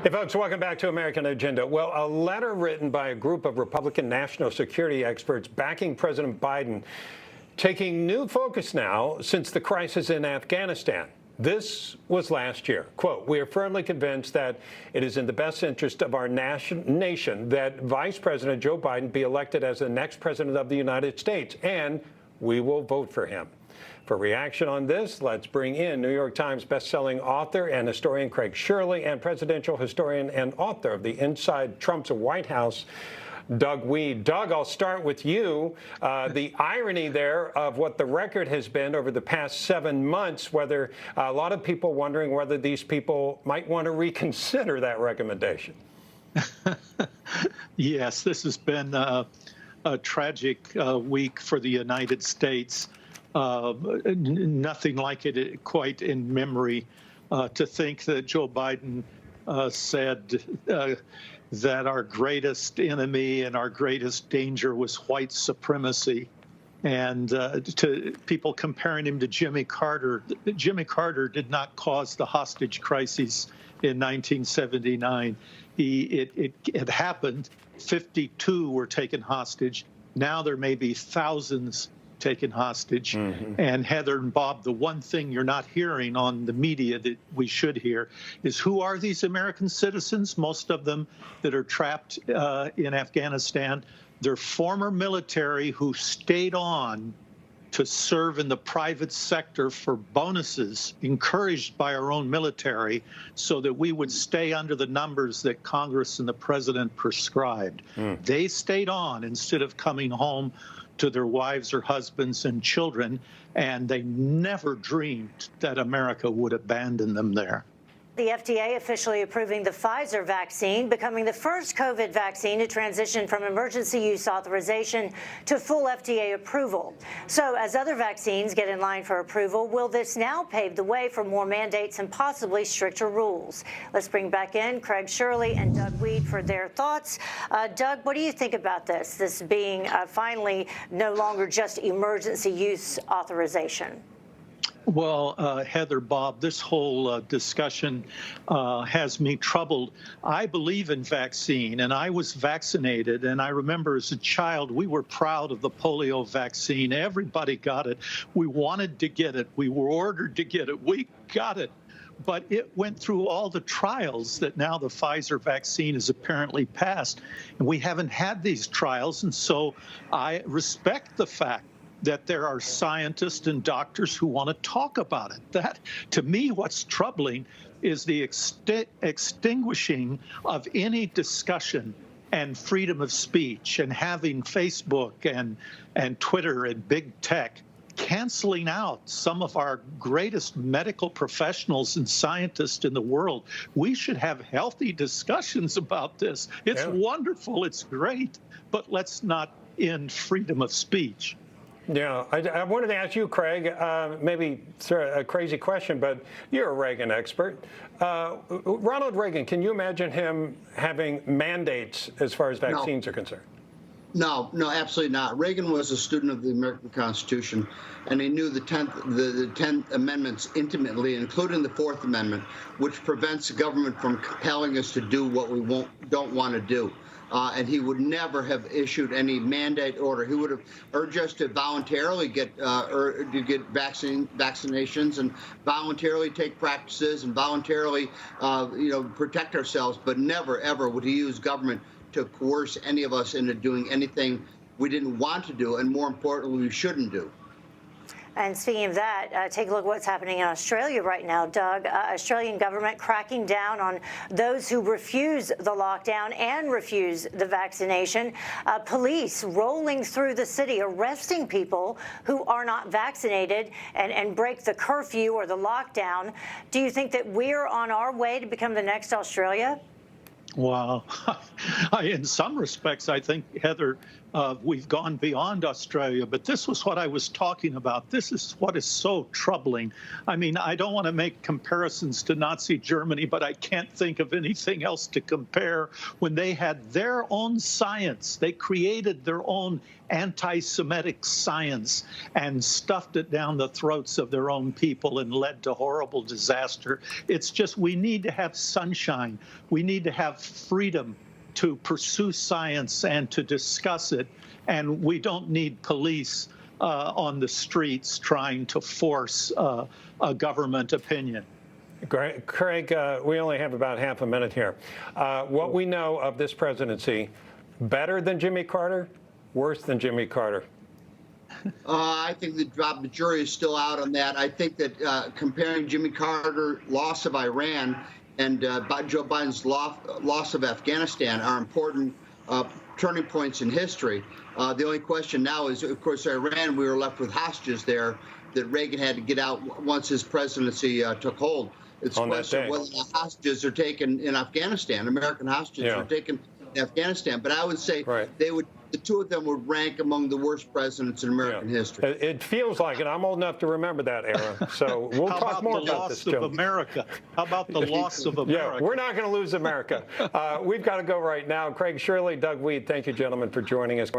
Hey, folks, welcome back to American Agenda. Well, a letter written by a group of Republican national security experts backing President Biden taking new focus now since the crisis in Afghanistan. This was last year. Quote, "We are firmly convinced that it is in the best interest of our nation that Vice President Joe Biden be elected as the next president of the United States, and we will vote for him." For reaction on this, let's bring in New York Times bestselling author and historian Craig Shirley and presidential historian and author of the Inside Trump's White House, Doug Weed. Doug, I'll start with you. The irony there of what the record has been over the past 7 months, whether a lot of people wondering whether these people might want to reconsider that recommendation. Yes, this has been a tragic week for the United States. Nothing like it quite in memory. To think that Joe Biden said that our greatest enemy and our greatest danger was white supremacy. And to people comparing him to Jimmy Carter, Jimmy Carter did not cause the hostage crisis in 1979. It happened. 52 were taken hostage. Now there may be thousands taken hostage. And Heather and Bob, the one thing you're not hearing on the media that we should hear is who are these American citizens, most of them that are trapped in Afghanistan. They're former military who stayed on to serve in the private sector for bonuses encouraged by our own military so that we would stay under the numbers that Congress and the president prescribed. They stayed on instead of coming home to their wives or husbands and children, and they never dreamed that America would abandon them there. The FDA officially approving the Pfizer vaccine, becoming the first COVID vaccine to transition from emergency use authorization to full FDA approval. So as other vaccines get in line for approval, will this now pave the way for more mandates and possibly stricter rules? Let's bring back in Craig Shirley and Doug Weed for their thoughts. Doug, what do you think about this being finally no longer just emergency use authorization? Well, Heather, Bob, this whole discussion has me troubled. I believe in vaccine, and I was vaccinated. And I remember as a child, we were proud of the polio vaccine. Everybody got it. We wanted to get it. We were ordered to get it. We got it. But it went through all the trials that now the Pfizer vaccine has apparently passed. And we haven't had these trials. And so I respect the fact that there are scientists and doctors who want to talk about it. That, to me, what's troubling is the extinguishing of any discussion and freedom of speech, and having Facebook and Twitter and big tech canceling out some of our greatest medical professionals and scientists in the world. We should have healthy discussions about this. It's wonderful, it's great, but let's not end freedom of speech. Yeah, I wanted to ask you, Craig, maybe a crazy question, but you're a Reagan expert. Ronald Reagan, can you imagine him having mandates as far as vaccines are concerned? No, absolutely not. Reagan was a student of the American Constitution, and he knew the 10 amendments intimately, including the Fourth Amendment, which prevents the government from compelling us to do what we don't want to do. And he would never have issued any mandate order. He would have urged us to voluntarily get vaccinations and voluntarily take practices and voluntarily, protect ourselves. But never, ever would he use government to coerce any of us into doing anything we didn't want to do, and more importantly, we shouldn't do. And speaking of that, take a look at what's happening in Australia right now, Doug. Australian government cracking down on those who refuse the lockdown and refuse the vaccination. Police rolling through the city, arresting people who are not vaccinated and break the curfew or the lockdown. Do you think that we're on our way to become the next Australia? Wow. In some respects, I think, Heather, we've gone beyond Australia, but this was what I was talking about. This is what is so troubling. I mean, I don't want to make comparisons to Nazi Germany, but I can't think of anything else to compare when they had their own science. They created their own anti-Semitic science and stuffed it down the throats of their own people and led to horrible disaster. It's just we need to have sunshine. We need to have freedom to pursue science and to discuss it. And we don't need police on the streets trying to force a government opinion. Craig, we only have about half a minute here. What we know of this presidency, better than Jimmy Carter, worse than Jimmy Carter? I think the jury is still out on that. I think that comparing Jimmy Carter's loss of Iran and Joe Biden's loss of Afghanistan are important turning points in history. The only question now is, of course, Iran, we were left with hostages there that Reagan had to get out once his presidency took hold. It's a question of whether the hostages are taken in Afghanistan. American hostages are taken in Afghanistan. But I would say the two of them would rank among the worst presidents in American history. It feels like it. I'm old enough to remember that era. So we'll talk more about this, Joe. How about the loss of America? How about the loss of America? Yeah, we're not going to lose America. We've got to go right now. Craig Shirley, Doug Weed, thank you, gentlemen, for joining us.